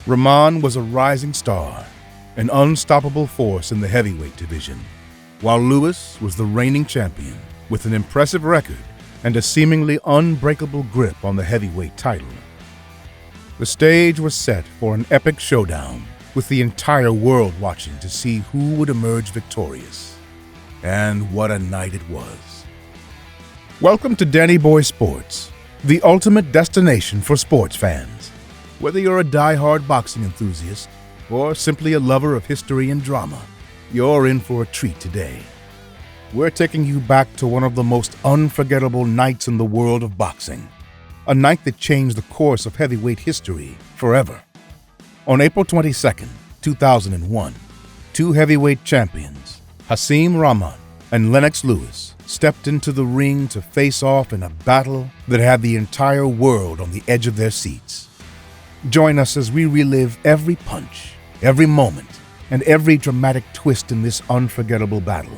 Rahman was a rising star, an unstoppable force in the heavyweight division, while Lewis was the reigning champion with an impressive record and a seemingly unbreakable grip on the heavyweight title. The stage was set for an epic showdown, with the entire world watching to see who would emerge victorious. And what a night it was. Welcome to Danny Boy Sports, the ultimate destination for sports fans. Whether you're a die-hard boxing enthusiast or simply a lover of history and drama, you're in for a treat today. We're taking you back to one of the most unforgettable nights in the world of boxing, a night that changed the course of heavyweight history forever. On April 22, 2001, two heavyweight champions, Hasim Rahman and Lennox Lewis, stepped into the ring to face off in a battle that had the entire world on the edge of their seats. Join us as we relive every punch, every moment, and every dramatic twist in this unforgettable battle.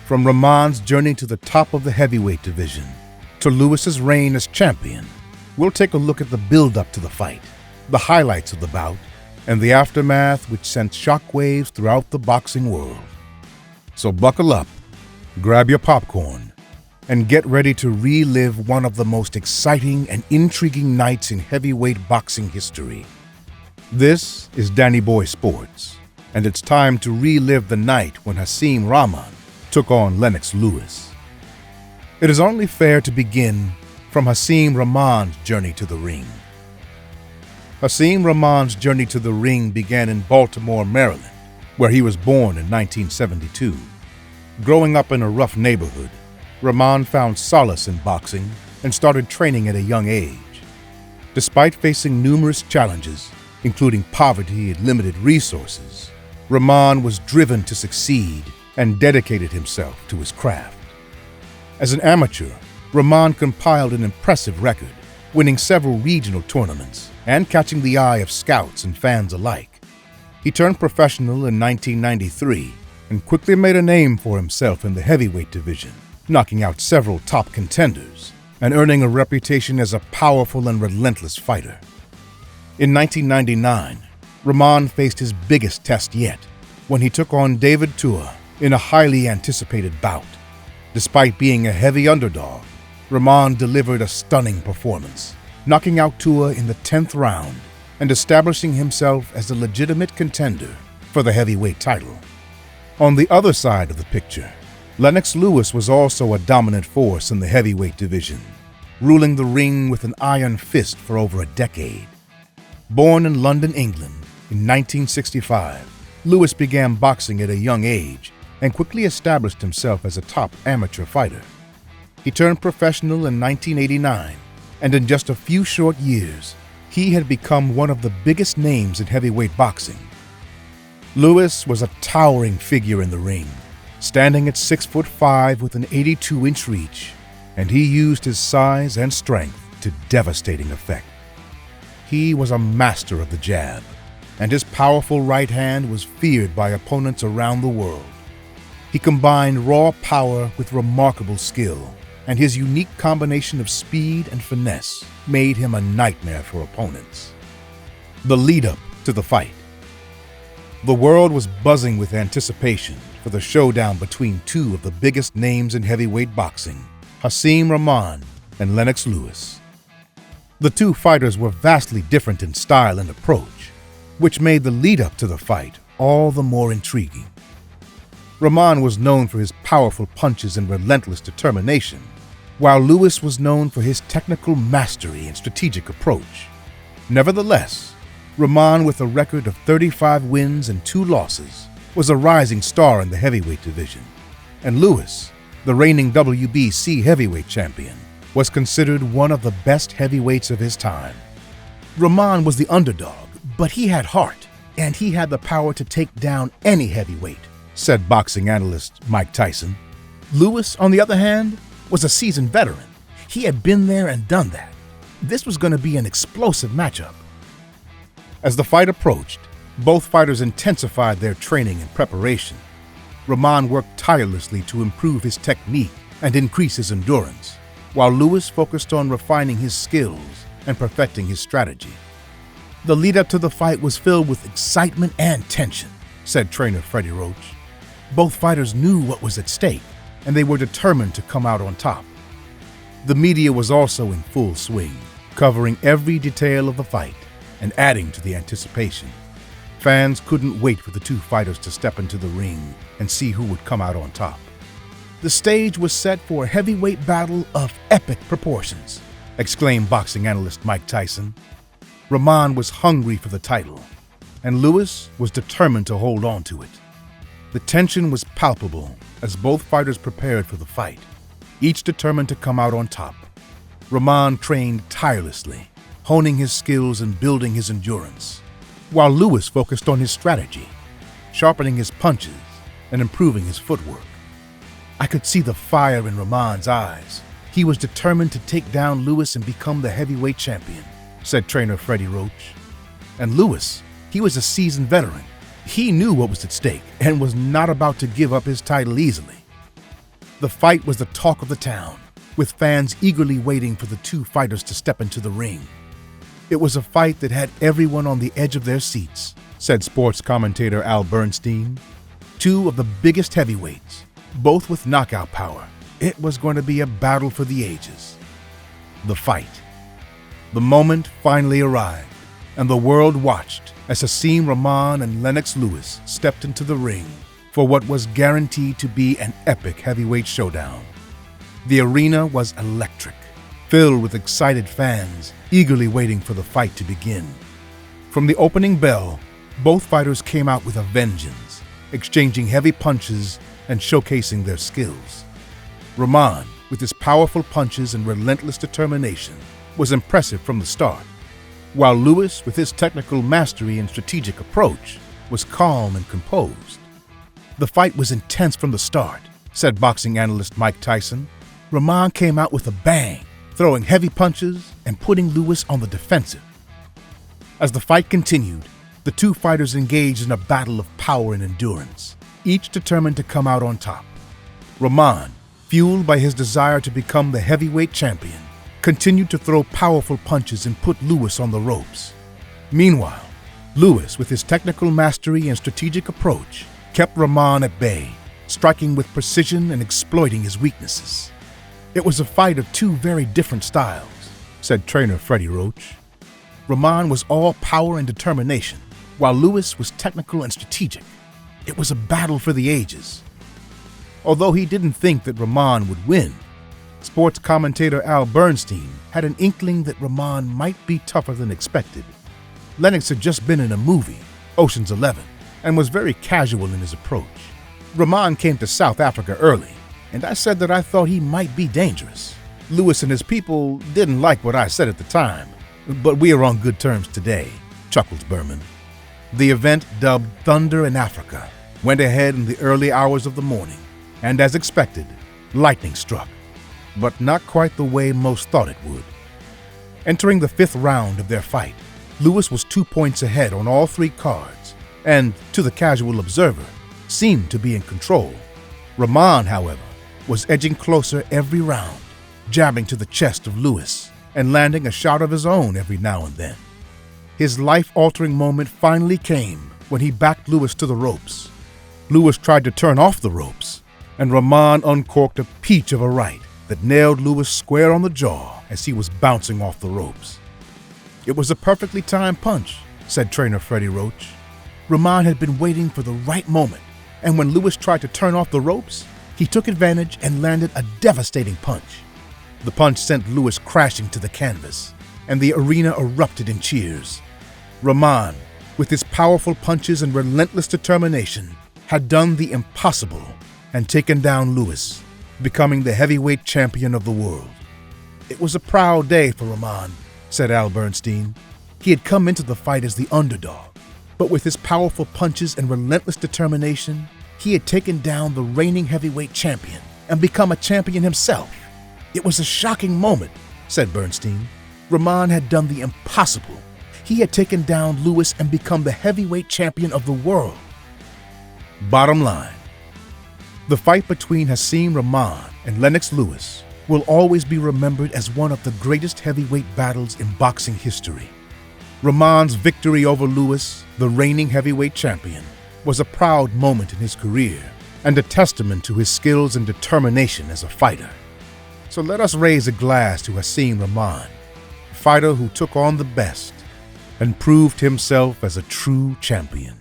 From Rahman's journey to the top of the heavyweight division to Lewis's reign as champion, we'll take a look at the build-up to the fight, the highlights of the bout, and the aftermath which sent shockwaves throughout the boxing world. So buckle up, grab your popcorn, and get ready to relive one of the most exciting and intriguing nights in heavyweight boxing history. This is Danny Boy Sports, and it's time to relive the night when Hasim Rahman took on Lennox Lewis. It is only fair to begin from Hasim Rahman's journey to the ring. Hasim Rahman's journey to the ring began in Baltimore, Maryland, where he was born in 1972. Growing up in a rough neighborhood, Rahman found solace in boxing and started training at a young age. Despite facing numerous challenges, including poverty and limited resources, Rahman was driven to succeed and dedicated himself to his craft. As an amateur, Rahman compiled an impressive record, winning several regional tournaments and catching the eye of scouts and fans alike. He turned professional in 1993 and quickly made a name for himself in the heavyweight division, knocking out several top contenders and earning a reputation as a powerful and relentless fighter. In 1999, Rahman faced his biggest test yet when he took on David Tua in a highly anticipated bout. Despite being a heavy underdog, Rahman delivered a stunning performance, knocking out Tua in the 10th round and establishing himself as a legitimate contender for the heavyweight title. On the other side of the picture, Lennox Lewis was also a dominant force in the heavyweight division, ruling the ring with an iron fist for over a decade. Born in London, England in 1965, Lewis began boxing at a young age and quickly established himself as a top amateur fighter. He turned professional in 1989, and in just a few short years, he had become one of the biggest names in heavyweight boxing. Lewis was a towering figure in the ring, standing at 6'5" with an 82-inch reach, and he used his size and strength to devastating effect. He was a master of the jab, and his powerful right hand was feared by opponents around the world. He combined raw power with remarkable skill, and his unique combination of speed and finesse made him a nightmare for opponents. The lead-up to the fight. The world was buzzing with anticipation for the showdown between two of the biggest names in heavyweight boxing, Hasim Rahman and Lennox Lewis. The two fighters were vastly different in style and approach, which made the lead-up to the fight all the more intriguing. Rahman was known for his powerful punches and relentless determination, while Lewis was known for his technical mastery and strategic approach. Nevertheless, Rahman, with a record of 35 wins and 2 losses, was a rising star in the heavyweight division, and Lewis, the reigning WBC heavyweight champion, was considered one of the best heavyweights of his time. Rahman was the underdog, but he had heart, and he had the power to take down any heavyweight, said boxing analyst Mike Tyson. Lewis, on the other hand, was a seasoned veteran. He had been there and done that. This was going to be an explosive matchup. As the fight approached, both fighters intensified their training and preparation. Rahman worked tirelessly to improve his technique and increase his endurance, while Lewis focused on refining his skills and perfecting his strategy. The lead-up to the fight was filled with excitement and tension, said trainer Freddie Roach. Both fighters knew what was at stake, and they were determined to come out on top. The media was also in full swing, covering every detail of the fight and adding to the anticipation. Fans couldn't wait for the two fighters to step into the ring and see who would come out on top. The stage was set for a heavyweight battle of epic proportions, exclaimed boxing analyst Mike Tyson. Rahman was hungry for the title, and Lewis was determined to hold on to it. The tension was palpable as both fighters prepared for the fight, each determined to come out on top. Rahman trained tirelessly, honing his skills and building his endurance, while Lewis focused on his strategy, sharpening his punches and improving his footwork. I could see the fire in Rahman's eyes. He was determined to take down Lewis and become the heavyweight champion, said trainer Freddie Roach. And Lewis, he was a seasoned veteran. He knew what was at stake and was not about to give up his title easily. The fight was the talk of the town, with fans eagerly waiting for the two fighters to step into the ring. It was a fight that had everyone on the edge of their seats, said sports commentator Al Bernstein. Two of the biggest heavyweights, both with knockout power. It was going to be a battle for the ages. The fight. The moment finally arrived, and the world watched as Hasim Rahman and Lennox Lewis stepped into the ring for what was guaranteed to be an epic heavyweight showdown. The arena was electric, filled with excited fans eagerly waiting for the fight to begin. From the opening bell, both fighters came out with a vengeance, exchanging heavy punches and showcasing their skills. Rahman, with his powerful punches and relentless determination, was impressive from the start, while Lewis, with his technical mastery and strategic approach, was calm and composed. The fight was intense from the start, said boxing analyst Mike Tyson. Rahman came out with a bang, throwing heavy punches and putting Lewis on the defensive. As the fight continued, the two fighters engaged in a battle of power and endurance, each determined to come out on top. Rahman, fueled by his desire to become the heavyweight champion, continued to throw powerful punches and put Lewis on the ropes. Meanwhile, Lewis, with his technical mastery and strategic approach, kept Rahman at bay, striking with precision and exploiting his weaknesses. It was a fight of two very different styles, said trainer Freddie Roach. Rahman was all power and determination, while Lewis was technical and strategic. It was a battle for the ages. Although he didn't think that Rahman would win, sports commentator Al Bernstein had an inkling that Rahman might be tougher than expected. Lennox had just been in a movie, Ocean's 11, and was very casual in his approach. Rahman came to South Africa early, and I said that I thought he might be dangerous. Lewis and his people didn't like what I said at the time, but we are on good terms today, chuckles Berman. The event, dubbed Thunder in Africa, went ahead in the early hours of the morning, and as expected, lightning struck, but not quite the way most thought it would. Entering the fifth round of their fight, Lewis was 2 points ahead on all three cards, and, to the casual observer, seemed to be in control. Rahman, however, was edging closer every round, jabbing to the chest of Lewis and landing a shot of his own every now and then. His life-altering moment finally came when he backed Lewis to the ropes. Lewis tried to turn off the ropes, and Rahman uncorked a peach of a right that nailed Lewis square on the jaw as he was bouncing off the ropes. It was a perfectly timed punch, said trainer Freddie Roach. Rahman had been waiting for the right moment, and when Lewis tried to turn off the ropes, he took advantage and landed a devastating punch. The punch sent Lewis crashing to the canvas, and the arena erupted in cheers. Rahman, with his powerful punches and relentless determination, had done the impossible and taken down Lewis, becoming the heavyweight champion of the world. It was a proud day for Rahman, said Al Bernstein. He had come into the fight as the underdog, but with his powerful punches and relentless determination, he had taken down the reigning heavyweight champion and become a champion himself. It was a shocking moment, said Bernstein. Rahman had done the impossible. He had taken down Lewis and become the heavyweight champion of the world. Bottom line, the fight between Hasim Rahman and Lennox Lewis will always be remembered as one of the greatest heavyweight battles in boxing history. Rahman's victory over Lewis, the reigning heavyweight champion, was a proud moment in his career and a testament to his skills and determination as a fighter. So let us raise a glass to Hasim Rahman, a fighter who took on the best and proved himself as a true champion.